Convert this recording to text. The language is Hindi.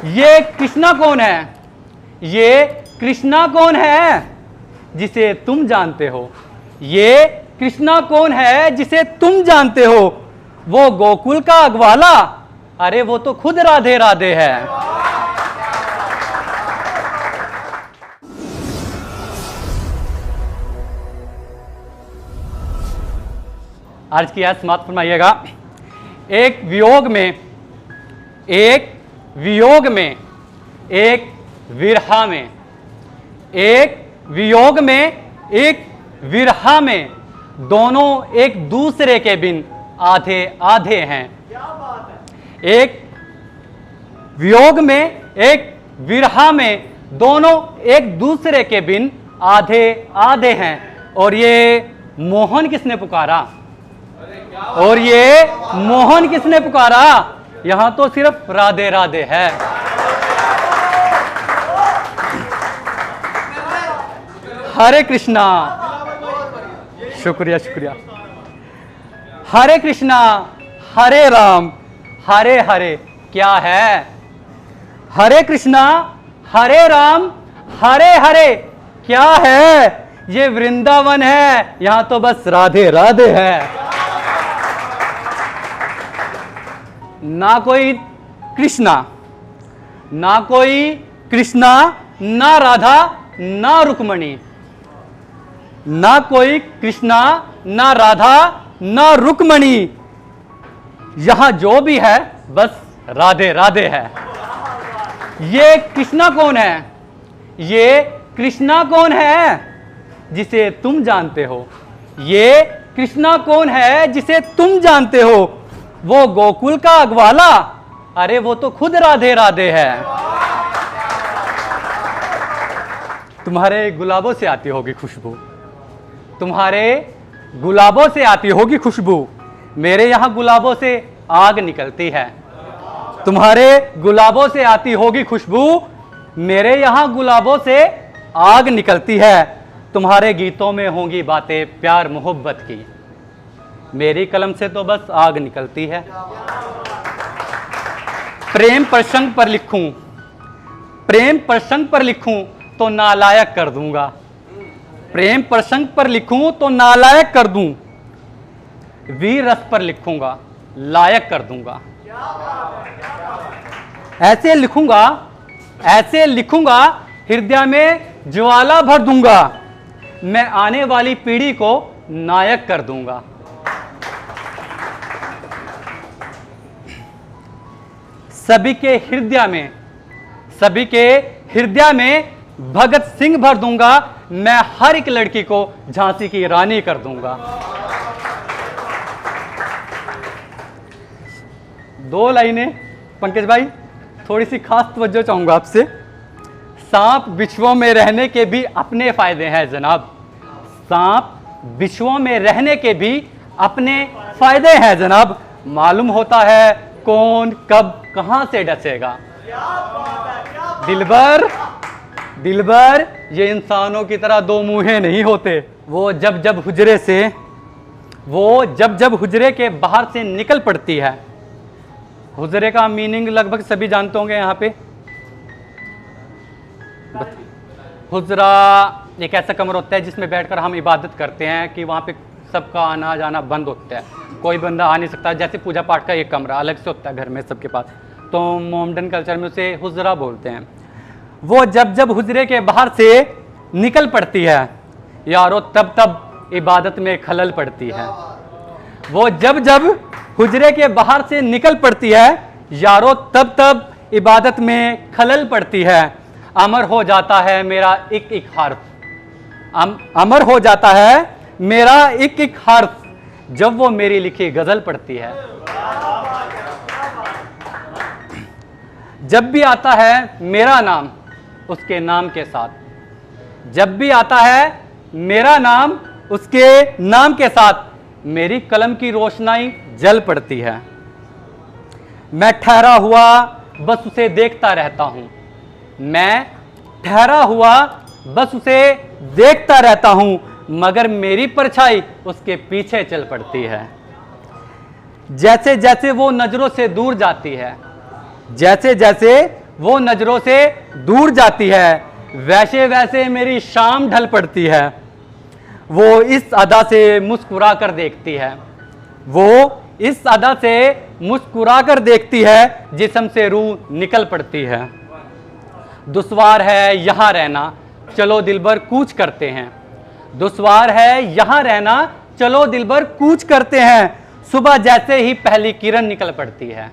ये कृष्णा कौन है? ये कृष्णा कौन है जिसे तुम जानते हो? ये कृष्णा कौन है जिसे तुम जानते हो? वो गोकुल का अगवाला, अरे वो तो खुद राधे राधे है। आज की याद समाप्त फरमाइएगा। एक वियोग में, एक वियोग में, एक विरहा में, एक वियोग में, एक विरहा में, दोनों एक दूसरे के बिन आधे आधे हैं। एक वियोग में, एक विरहा में, दोनों एक दूसरे के बिन आधे आधे हैं। और ये मोहन किसने पुकारा? और ये मोहन किसने पुकारा? यहां तो सिर्फ राधे राधे है। हरे कृष्णा। शुक्रिया शुक्रिया। हरे कृष्णा हरे राम हरे हरे क्या है? हरे कृष्णा हरे राम हरे हरे क्या है? ये वृंदावन है, यहां तो बस राधे राधे है। ना कोई कृष्णा, ना कोई कृष्णा, ना राधा, ना रुक्मणी। ना कोई कृष्णा, ना राधा, ना रुक्मणी। यहां जो भी है बस राधे राधे है। ये कृष्णा कौन है? ये कृष्णा कौन है जिसे तुम जानते हो? ये कृष्णा कौन है जिसे तुम जानते हो? वो गोकुल का अगवाला, अरे वो तो खुद राधे राधे है। तुम्हारे गुलाबों से आती होगी खुशबू, तुम्हारे गुलाबों से आती होगी खुशबू, मेरे यहां गुलाबों से आग निकलती है। तुम्हारे गुलाबों से आती होगी खुशबू, मेरे यहां गुलाबों से आग निकलती है। तुम्हारे गीतों में होंगी बातें प्यार मोहब्बत की, मेरी कलम से तो बस आग निकलती है। प्रेम प्रसंग पर लिखूं, प्रेम प्रसंग पर लिखूं तो नालायक कर दूंगा। प्रेम प्रसंग पर लिखूं तो नालायक कर दूं, वीर रस पर लिखूंगा लायक कर दूंगा। ऐसे लिखूंगा, ऐसे लिखूंगा हृदय में ज्वाला भर दूंगा। मैं आने वाली पीढ़ी को नायक कर दूंगा। सभी के हृदय में, सभी के हृदय में भगत सिंह भर दूंगा। मैं हर एक लड़की को झांसी की रानी कर दूंगा। दो लाइनें पंकज भाई, थोड़ी सी खास तवज्जो चाहूंगा आपसे। सांप बिच्छुओं में रहने के भी अपने फायदे हैं जनाब। सांप बिच्छुओं में रहने के भी अपने फायदे हैं जनाब। मालूम होता है कौन कब कहां से डसेगा। दिलबर, दिलबर ये इंसानों की तरह दो मुंहे नहीं होते। वो जब जब हुजरे से, वो जब जब हुजरे के बाहर से निकल पड़ती है। हुजरे का मीनिंग लगभग सभी जानते होंगे यहाँ पे। हुजरा एक ऐसा कमरा होता है जिसमें बैठकर हम इबादत करते हैं कि वहाँ पे सबका आना जाना बंद होता है, कोई बंदा आ नहीं सकता। जैसे पूजा पाठ का एक कमरा अलग से होता है घर में सबके पास, तो मोमडन कल्चर में उसे हुजरा बोलते हैं। वो जब जब हुजरे के बाहर से निकल पड़ती है यारो, तब तब इबादत में खलल पड़ती है। वो जब जब हुजरे के बाहर से निकल पड़ती है यारो, तब तब इबादत में खलल पड़ती है। अमर हो जाता है मेरा एक एक हर्फ, अमर हो जाता है मेरा एक एक हर्फ जब वो मेरी लिखी गजल पढ़ती है। जब भी आता है मेरा नाम उसके नाम के साथ, जब भी आता है मेरा नाम उसके नाम के साथ, मेरी कलम की रोशनाई जल पड़ती है। मैं ठहरा हुआ बस उसे देखता रहता हूं, मैं ठहरा हुआ बस उसे देखता रहता हूं, मगर मेरी परछाई उसके पीछे चल पड़ती है। जैसे जैसे वो नजरों से दूर जाती है, जैसे जैसे वो नजरों से दूर जाती है, वैसे वैसे मेरी शाम ढल पड़ती है। वो इस अदा से मुस्कुरा कर देखती है, वो इस अदा से मुस्कुरा कर देखती है, जिस्म से रूह निकल पड़ती है। दुश्वार है यहाँ रहना, चलो दिलबर कूच करते हैं। दुश्वार है यहाँ रहना, चलो दिलबर कूच करते हैं। सुबह जैसे ही पहली किरण निकल पड़ती है।